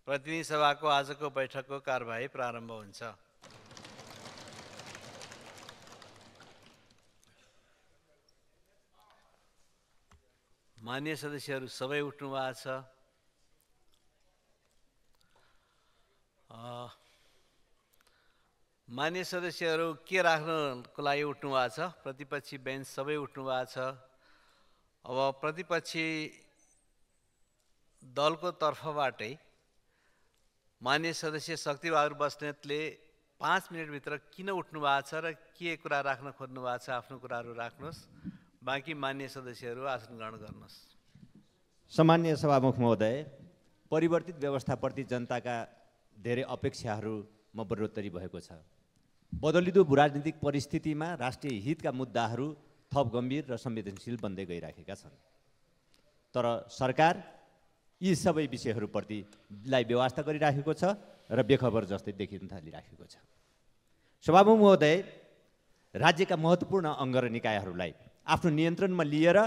प्रतिनिधि सभाको आजको बैठकको कार्यवाही प्रारम्भ हुन्छ। मान्य सदस्यहरू सबै उठ्नु भएको छ। मान्य सदस्यहरू के राख्नको लागि उठ्नु भएको छ? प्रतिपक्षी बेन्च सबै उठ्नु भएको छ। अब प्रतिपक्षी दलको तर्फबाटै मान्य सदस्य शक्तिबहादुर बस्नेतले 5 मिनटभित्र किन उठ्नु भएको छ र के कुरा राख्न खोज्नु भएको छ आफ्नो कुराहरू राख्नुहोस्। बाँकी मान्य सदस्यहरू आसन ग्रहण गर्नुहोस्। सम्मान्य सभामुख महोदय, परिवर्तित व्यवस्थाप्रति जनताका धेरै अपेक्षाहरूमा बढोत्तरी भएको छ। बदलिदो राजनीतिक परिस्थितिमा राष्ट्रिय हितका मुद्दाहरू थप गम्भीर र संवेदनशील बन्दै गइराखेका छन्। तर सरकार यी सबै विषयहरूप्रतिलाई व्यवस्था गरिराखेको छ र बेखबर जस्तै देखिन थालिराखेको छ। सभामुख महोदय, राज्यका महत्त्वपूर्ण अङ्ग र निकायहरूलाई आफ्नो नियन्त्रणमा लिएर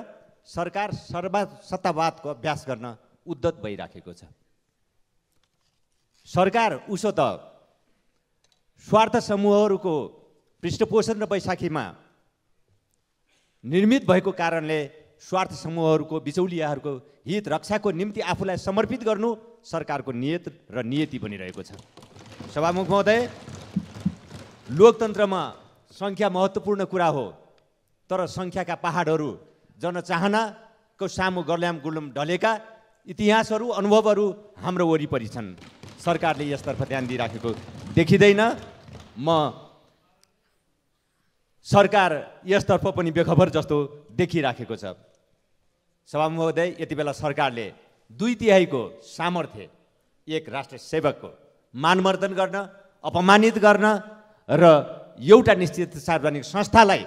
सरकार सत्तावादको अभ्यास गर्न उद्यत भइराखेको छ। सरकार उसो त स्वार्थ समूहहरूको पृष्ठपोषण र बैशाखीमा निर्मित भएको कारणले स्वार्थ समूहहरूको बिचौलियाहरूको हित रक्षाको निम्ति आफूलाई समर्पित गर्नु सरकारको नियत र नियति बनिरहेको छ। सभामुख महोदय, लोकतन्त्रमा सङ्ख्या महत्त्वपूर्ण कुरा हो, तर सङ्ख्याका पहाडहरू जनचाहनाको सामु गर्ल्याम गुल्म ढलेका इतिहासहरू अनुभवहरू हाम्रो वरिपरि छन्। सरकारले यसतर्फ ध्यान दिइराखेको देखिँदैन। सरकार यसतर्फ पनि बेखबर जस्तो देखिराखेको छ। सभामुख महोदय, यति बेला सरकारले 2/3 सामर्थ्य एक राष्ट्र सेवकको मानमर्दन गर्न, अपमानित गर्न र एउटा निश्चित सार्वजनिक संस्थालाई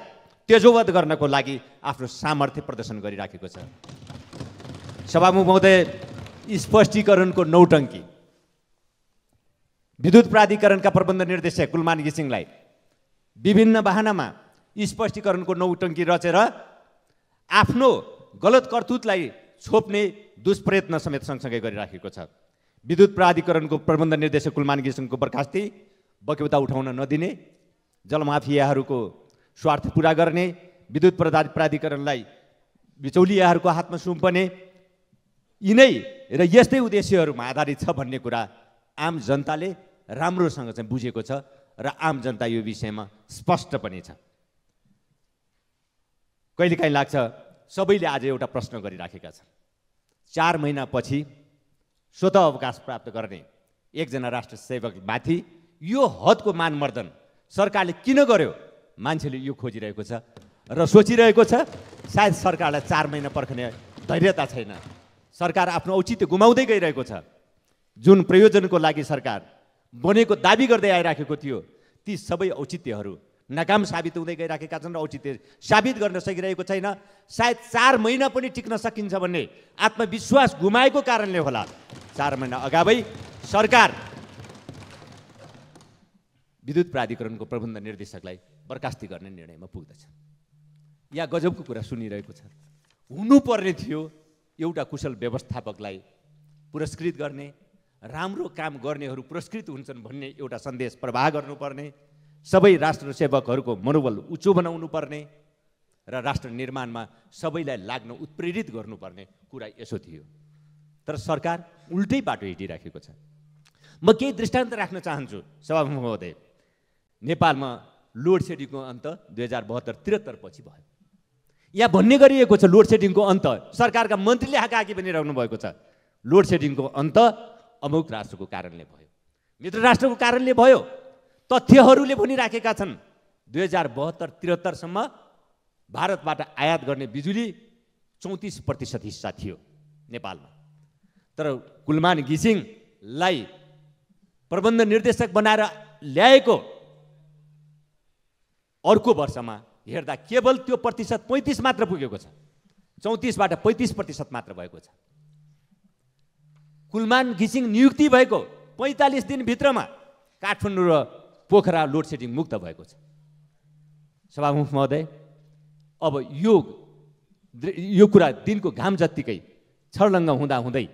तेजोवध गर्नको लागि आफ्नो सामर्थ्य प्रदर्शन गरिराखेको छ। सभामुख महोदय, स्पष्टीकरणको नौटङ्की विद्युत प्राधिकरणका प्रबन्ध निर्देशक कुलमान घिसिङलाई विभिन्न बहानामा स्पष्टीकरणको नौटङ्की रचेर आफ्नो गलत करतुतलाई छोप्ने दुष्प्रयत्न समेत सँगसँगै गरिराखेको छ। विद्युत प्राधिकरणको प्रबन्ध निर्देशक कुलमान घिसिङको बर्खास्ती, बक्यौता उठाउन नदिने, जलमाफियाहरूको स्वार्थ पुरा गर्ने, विद्युत प्राधिकरणलाई बिचौलियाहरूको हातमा सुम्पने, यिनै र यस्तै उद्देश्यहरूमा आधारित छ भन्ने कुरा आम जनताले राम्रोसँग चाहिँ बुझेको छ र आम जनता यो विषयमा स्पष्ट पनि छ। कहिलेकाहीँ लाग्छ सबैले आज एउटा प्रश्न गरिराखेका छन्, 4 महिनापछि स्वतः अवकाश प्राप्त गर्ने एकजना राष्ट्र सेवकमाथि यो हदको मानमर्दन सरकारले किन गर्यो? मान्छेले यो खोजिरहेको छ र सोचिरहेको छ। सायद सरकारलाई 4 महिना पर्खने धैर्यता छैन। सरकार आफ्नो औचित्य गुमाउँदै गइरहेको छ। जुन प्रयोजनको लागि सरकार बनेको दाबी गर्दै आइराखेको थियो, ती सबै औचित्यहरू नाकाम साबित हुँदै गइराखेका छन् र औचित्य साबित गर्न सकिरहेको छैन। सायद 4 महिना पनि टिक्न सकिन्छ भन्ने आत्मविश्वास गुमाएको कारणले होला 4 महिना अगावै सरकार विद्युत प्राधिकरणको प्रबन्ध निर्देशकलाई बर्खास्ती गर्ने निर्णयमा पुग्दछ। यहाँ गजबको कुरा सुनिरहेको छ। हुनुपर्ने थियो एउटा कुशल व्यवस्थापकलाई पुरस्कृत गर्ने, राम्रो काम गर्नेहरू पुरस्कृत हुन्छन् भन्ने एउटा सन्देश प्रवाह गर्नुपर्ने, सबै राष्ट्र सेवकहरूको मनोबल उच्च बनाउनु पर्ने र राष्ट्र निर्माणमा सबैलाई लाग्न उत्प्रेरित गर्नुपर्ने कुरा यसो थियो। तर सरकार उल्टै बाटो हिँडिराखेको छ। म केही दृष्टान्त राख्न चाहन्छु सभामुख महोदय। नेपालमा लोड सेडिङको अन्त 2072-73 पछि भयो। यहाँ भन्ने गरिएको छ लोड सेडिङको अन्त, सरकारका मन्त्रीले हाकाहाकी बनिरहनु भएको छ। लोड सेडिङको अन्त अमुक राष्ट्रको कारणले भयो, मित्र राष्ट्रको कारणले भयो। तथ्यहरूले भनिराखेका छन् 2072-73 सम्म भारतबाट आयात गर्ने बिजुली 34% हिस्सा थियो नेपालमा। तर कुलमान घिसिङलाई प्रबन्ध निर्देशक बनाएर ल्याएको अर्को वर्षमा हेर्दा केवल त्यो प्रतिशत 35 मात्र पुगेको छ। 34बाट 35% मात्र भएको छ। कुलमान घिसिङ नियुक्ति भएको 45 दिनभित्रमा काठमाडौँ र पोखरा लोड सेडिङ मुक्त भएको छ। सभामुख महोदय, अब यो कुरा दिनको घाम जत्तिकै छर्लङ्ग हुँदा हुँदै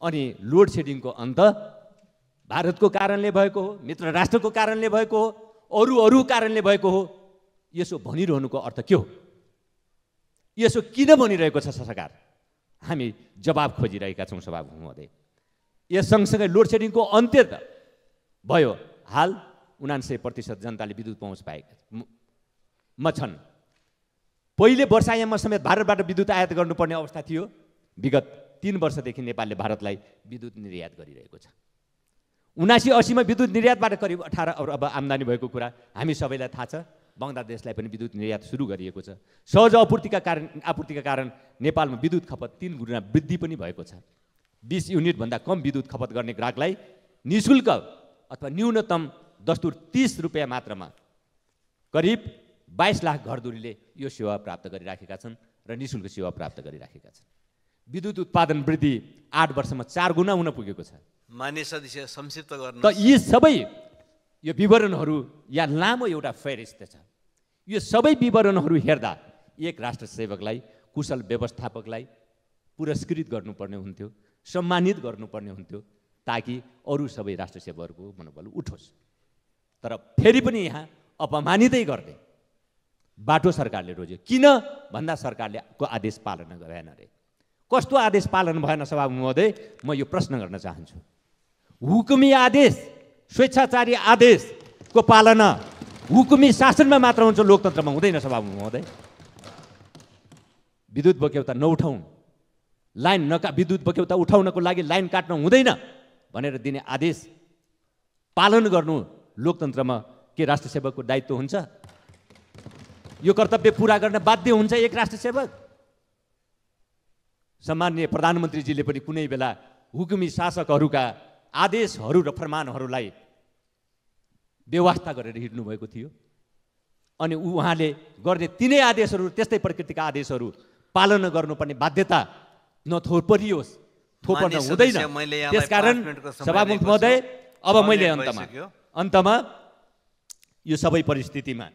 अनि लोड सेडिङको अन्त भारतको कारणले भएको हो, मित्र राष्ट्रको कारणले भएको हो, अरू कारणले भएको हो। यसो भनिरहनुको अर्थ के हो? यसो किन भनिरहेको छ सरकार? हामी जवाब खोजिरहेका छौँ सभामुख महोदय। यस सँगसँगै लोड सेडिङको अन्त्य त भयो। हाल 99% जनताले विद्युत पहुँच पाएका छन्। पहिले वर्षायाममा समेत भारतबाट विद्युत आयात गर्नुपर्ने अवस्था थियो। विगत 3 वर्षदेखि नेपालले भारतलाई विद्युत निर्यात गरिरहेको छ। 79-80मा विद्युत निर्यातबाट करिब 18 अरब आम्दानी भएको कुरा हामी सबैलाई थाहा छ। बङ्गलादेशलाई पनि विद्युत निर्यात सुरु गरिएको छ। सहज आपूर्तिका कारण नेपालमा विद्युत खपत 3 गुणा वृद्धि पनि भएको छ। 20 युनिटभन्दा कम विद्युत खपत गर्ने ग्राहकलाई निःशुल्क अथवा न्यूनतम दस्तुर 30 रुपियाँ मात्रामा करिब 22 लाख घरधुरीले यो सेवा प्राप्त गरिराखेका छन् र निःशुल्क सेवा प्राप्त गरिराखेका छन्। विद्युत उत्पादन वृद्धि 8 वर्षमा 4 गुणा हुन पुगेको छ। मान्य सदस्य संक्षिप्त गर्नु। त यी सबै यो विवरणहरू या लामो एउटा फेरिस्त छ। यो सबै विवरणहरू हेर्दा एक राष्ट्र सेवकलाई, कुशल व्यवस्थापकलाई पुरस्कृत गर्नुपर्ने हुन्थ्यो, सम्मानित गर्नुपर्ने हुन्थ्यो, ताकि अरू सबै राष्ट्र सेवकहरूको मनोबल उठोस्। तर फेरि पनि यहाँ अपमानितै गर्ने बाटो सरकारले रोज्यो। किन भन्दा सरकारले को आदेश पालना गरेन रे। कस्तो आदेश पालन भएन सभामुख महोदय? म यो प्रश्न गर्न चाहन्छु। हुकुमी आदेश, स्वेच्छाचारी आदेशको पालना हुकुमी शासनमा मात्र हुन्छ, लोकतन्त्रमा हुँदैन सभामुख महोदय। विद्युत बक्यौता नउठाउँ, विद्युत बक्यौता उठाउनको लागि लाइन काट्न हुँदैन भनेर दिने आदेश पालन गर्नु लोकतन्त्रमा के राष्ट्र सेवकको दायित्व हुन्छ? यो कर्तव्य पुरा गर्न बाध्य हुन्छ एक राष्ट्र सेवक। सम्माननीय प्रधानमन्त्रीजीले पनि कुनै बेला हुकुमी शासकहरूका आदेशहरू र फरमानहरूलाई व्यवस्था गरेर हिँड्नु भएको थियो। अनि उहाँले गर्ने तिनै आदेशहरू, त्यस्तै प्रकृतिका आदेशहरू पालना गर्नुपर्ने बाध्यता नथोपरियोस्, थोपर्न हुँदैन। त्यसकारण सभामुख महोदय, अब मैले अन्तमा यो सबै परिस्थितिमा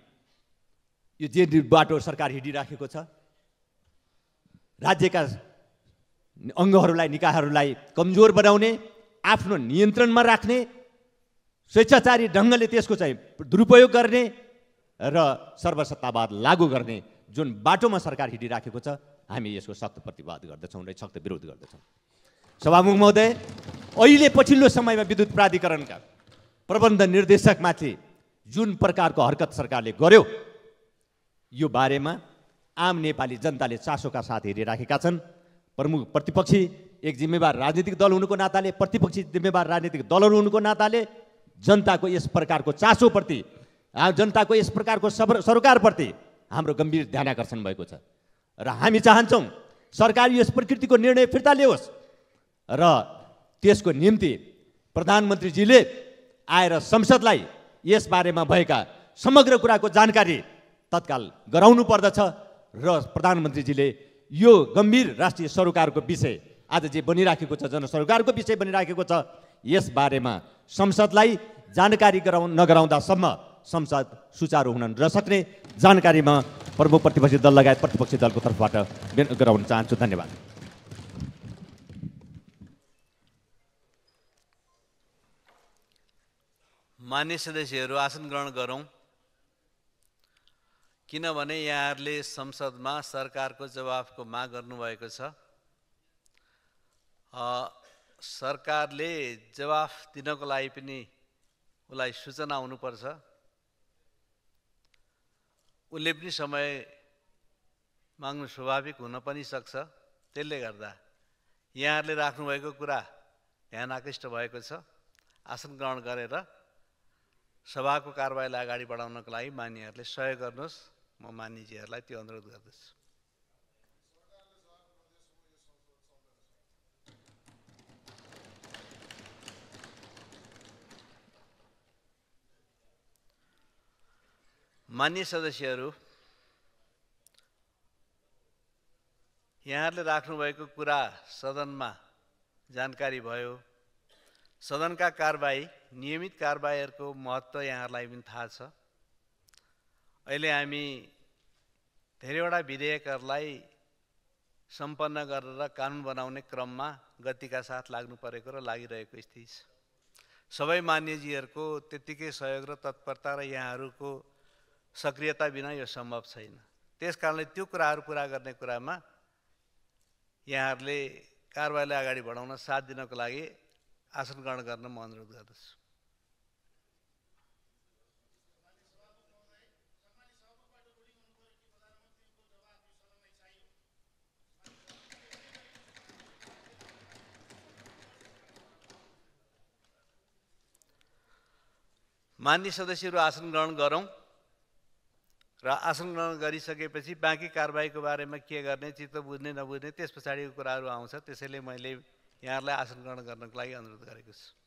यो जे बाटो सरकार हिँडिराखेको छ, राज्यका अङ्गहरूलाई, निकायहरूलाई कमजोर बनाउने, आफ्नो नियन्त्रणमा राख्ने, स्वेच्छाचारी ढङ्गले त्यसको चाहिँ दुरुपयोग गर्ने र सर्वसत्तावाद लागू गर्ने जुन बाटोमा सरकार हिँडिराखेको छ, हामी यसको सख्त प्रतिवाद गर्दछौँ र सख्त विरोध गर्दछौँ। सभामुख महोदय, अहिले पछिल्लो समयमा विद्युत प्राधिकरणका प्रबन्ध निर्देशकमाथि जुन प्रकारको हरकत सरकारले गर्यो, यो बारेमा आम नेपाली जनताले चासोका साथ हेरिराखेका छन्। प्रमुख प्रतिपक्षी एक जिम्मेवार राजनीतिक दल हुनुको नाताले, प्रतिपक्षी जिम्मेवार राजनीतिक दलहरू हुनुको नाताले जनताको यस प्रकारको चासोप्रति, जनताको यस प्रकारको सरकारप्रति हाम्रो गम्भीर ध्यानाकर्षण भएको छ र हामी चाहन्छौँ सरकार यस प्रकृतिको निर्णय फिर्ता ल्याओस् र त्यसको निम्ति प्रधानमन्त्रीजीले आएर संसदलाई यस बारेमा भएका समग्र कुराको जानकारी तत्काल गराउनु पर्दछ र प्रधानमन्त्रीजीले यो गम्भीर राष्ट्रिय सरोकारको विषय आज जे बनिराखेको छ, जनसरोकारको विषय बनिराखेको छ, यस बारेमा संसदलाई जानकारी नगराउँदासम्म संसद सुचारू हुन नसक्ने जानकारीमा प्रमुख प्रतिपक्षी दल लगायत प्रतिपक्षी दलको तर्फबाट गराउन चाहन्छु। धन्यवाद। मान्य सदस्यहरू, आसन ग्रहण गरौँ, किनभने यहाँहरूले संसदमा सरकारको जवाफको माग गर्नुभएको छ। सरकारले जवाफ दिनको लागि पनि उसलाई सूचना हुनुपर्छ। उसले पनि समय माग्नु स्वाभाविक हुन पनि सक्छ। त्यसले गर्दा यहाँहरूले राख्नुभएको कुरा ध्यान आकृष्ट भएको छ। आसन ग्रहण गरेर सभाको कारबाहीलाई अगाडि बढाउनको लागि मान्यहरूले सहयोग गर्नुहोस्। म मान्यजीहरूलाई त्यो अनुरोध गर्दछु। मान्य सदस्यहरू, यहाँहरूले राख्नुभएको कुरा सदनमा जानकारी भयो। सदनका कारबाही, नियमित कारबाहीहरूको महत्त्व यहाँहरूलाई पनि थाहा छ। अहिले हामी धेरैवटा विधेयकहरूलाई सम्पन्न गरेर कानुन बनाउने क्रममा गतिका साथ लाग्नु परेको र लागिरहेको स्थिति छ। सबै मान्यजीहरूको त्यत्तिकै सहयोग र तत्परता र यहाँहरूको सक्रियता बिना यो सम्भव छैन। त्यसकारणले त्यो कुराहरू पुरा गर्ने कुरामा यहाँहरूले कारबाहीलाई अगाडि बढाउन साथ दिनको लागि आसन ग्रहण गर्न म अनुरोध गर्दछु। मान्य सदस्यहरू आसन ग्रहण गरौँ र आसन ग्रहण गरिसकेपछि बाँकी कारबाहीको बारेमा के गर्ने चित्त बुझ्ने नबुझ्ने त्यस पछाडिको कुराहरू आउँछ। त्यसैले मैले यहाँहरूलाई आसन ग्रहण गर्नको लागि अनुरोध गरेको छु।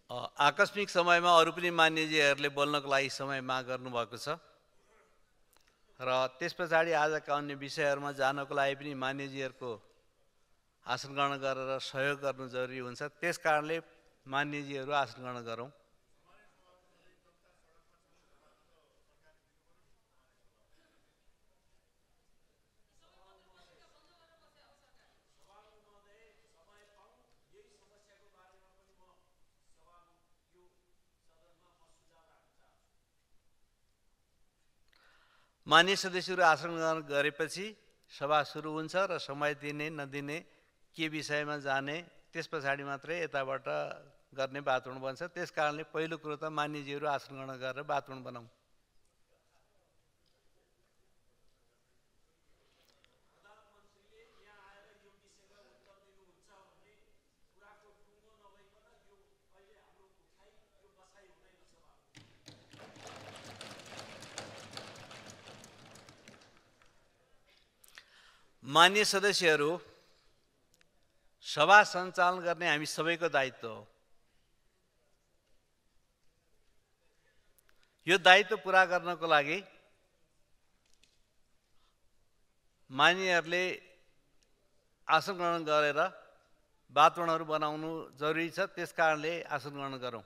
आकस्मिक समयमा अरू पनि मान्यजीहरूले बोल्नको लागि समय माग गर्नुभएको छ र त्यस पछाडि आजका अन्य विषयहरूमा जानको लागि पनि मान्यजीहरूको आसन ग्रहण गरेर सहयोग गर्नु जरुरी हुन्छ। त्यस कारणले मान्यजीहरू आसन ग्रहण गरौँ। मान्य सदस्यहरू आसन ग्रहण गरेपछि सभा सुरु हुन्छ र समय दिने नदिने के विषयमा जाने त्यस पछाडि मात्रै यताबाट गर्ने वातावरण बन्छ। त्यस कारणले पहिलो कुरो त मान्यजीहरू आसन ग्रहण गरेर वातावरण बनाऊ। मान्य सदस्यहरू, सभा सञ्चालन गर्ने हामी सबैको दायित्व हो। यो दायित्व पुरा गर्नको लागि मान्यहरूले आसन ग्रहण गरेर वातावरणहरू बनाउनु जरुरी छ। त्यस कारणले आसन ग्रहण गरौँ।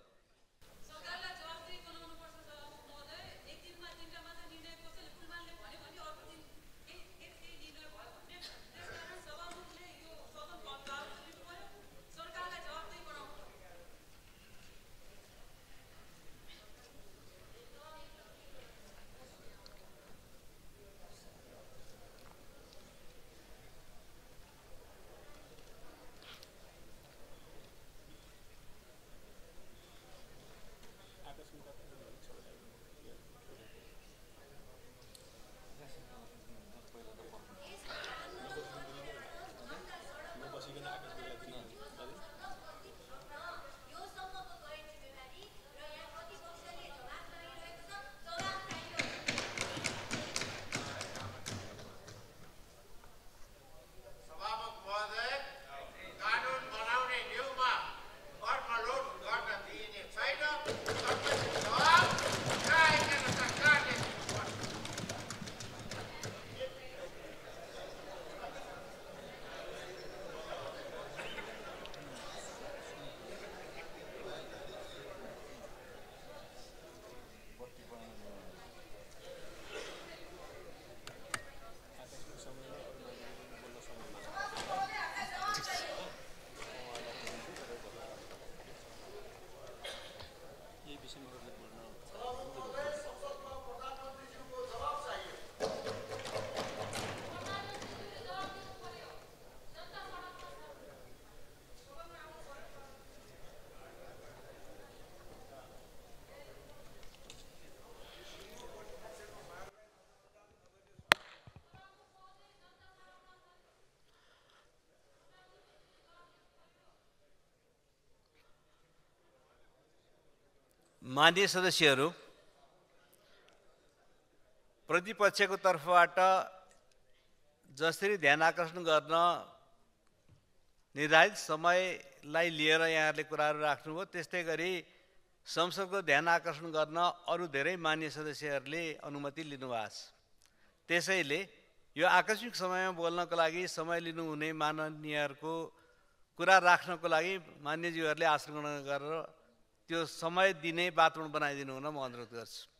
मान्य सदस्यहरू, प्रतिपक्षको तर्फबाट जसरी ध्यान आकर्षण गर्न निर्धारित समयलाई लिएर यहाँहरूले कुराहरू राख्नुभयो, त्यस्तै गरी संसदको ध्यान आकर्षण गर्न अरू धेरै मान्य सदस्यहरूले अनुमति लिनुभएको छ। त्यसैले यो आकस्मिक समयमा बोल्नको लागि समय लिनुहुने माननीयहरूको कुरा राख्नको लागि मान्यज्यूहरूले आसन ग्रहण गरेर त्यो समय दिने वातावरण बनाइदिनु हुन म अनुरोध गर्छु।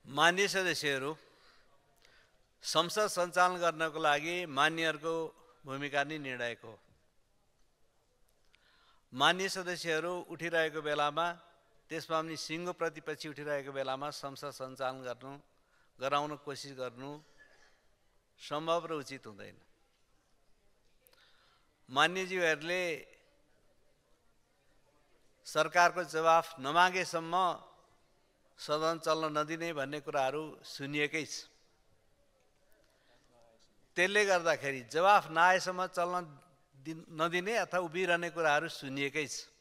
मान्य सदस्यहरू, संसद सञ्चालन गर्नको लागि मान्यहरूको भूमिका नै निर्णायक हो। मान्य सदस्यहरू उठिरहेको बेलामा, त्यसमा पनि सिङ्गो प्रतिपक्षी उठिरहेको बेलामा संसद सञ्चालन गराउन कोसिस गर्नु सम्भव र उचित हुँदैन। मान्यज्यूहरूले सरकारको जवाफ नमागेसम्म सदन चल्न नदिने भन्ने कुराहरू सुनिएकै छ। त्यसले गर्दाखेरि जवाफ नआएसम्म चल्न नदिने अथवा उभिरहने कुराहरू सुनिएकै छ।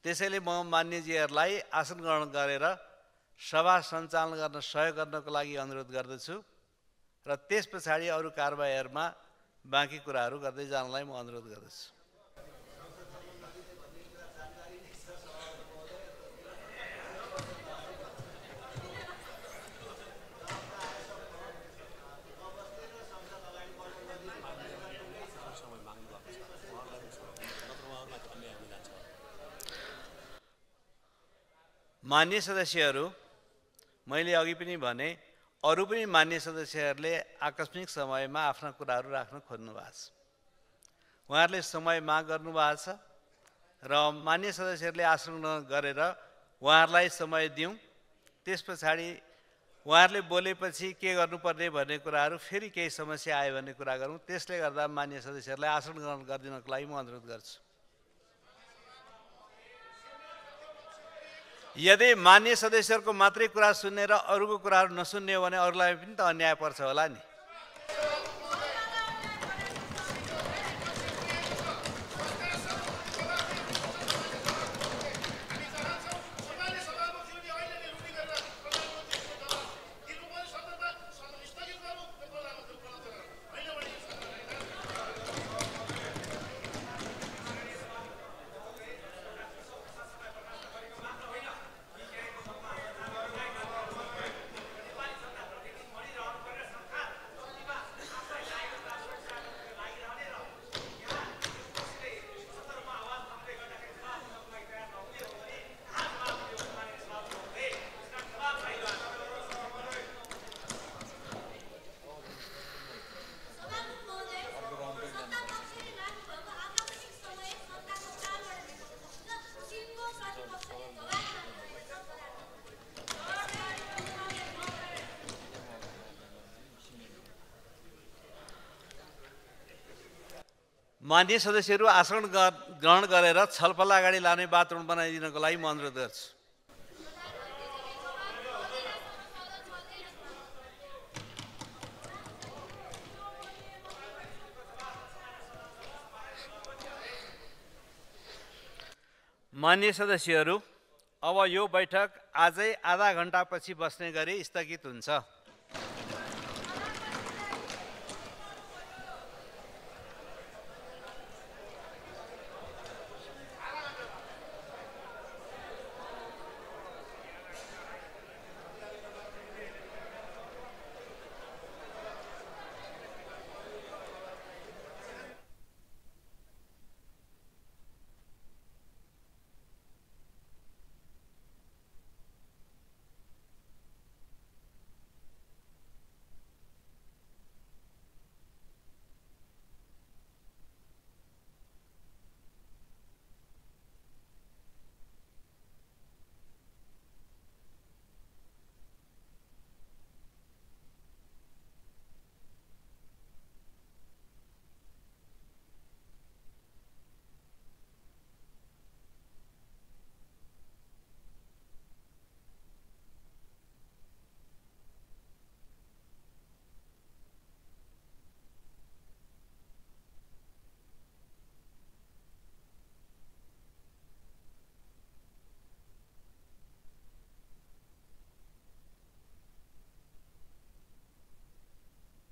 त्यसैले म मान्यज्यूहरूलाई आसन ग्रहण गरेर सभा सञ्चालन गर्न सहयोग गर्नको लागि अनुरोध गर्दछु र त्यस पछाडि अरू कारबाहीहरूमा बाँकी कुराहरू गर्दै जानलाई म अनुरोध गर्दछु। मान्य सदस्यहरू, मैले अघि पनि भने अरू पनि मान्य सदस्यहरूले आकस्मिक समयमा आफ्ना कुराहरू राख्न खोज्नु भएको छ। उहाँहरूले समय माग गर्नुभएको छ र मान्य सदस्यहरूले आसन गरेर उहाँहरूलाई समय दिउँ। त्यस पछाडि उहाँहरूले बोलेपछि के गर्नुपर्ने भन्ने कुराहरू फेरि केही समस्या आयो भन्ने कुरा गरौँ। त्यसले गर्दा मान्य सदस्यहरूलाई आसन ग्रहण गरिदिनको लागि म अनुरोध गर्छु। यदि मान्य सदस्यहरूको मात्रै कुरा सुन्ने र अरूको कुराहरू नसुन्ने हो भने अरूलाई पनि त अन्याय पर्छ होला नि। मान्य सदस्यहरू आसन ग्रहण गरेर छलफल अगाडि लाने वातावरण बनाइदिनको लागि म अनुरोध गर्छु। मान्य सदस्यहरू, अब यो बैठक आजै आधा घण्टापछि बस्ने गरी स्थगित हुन्छ।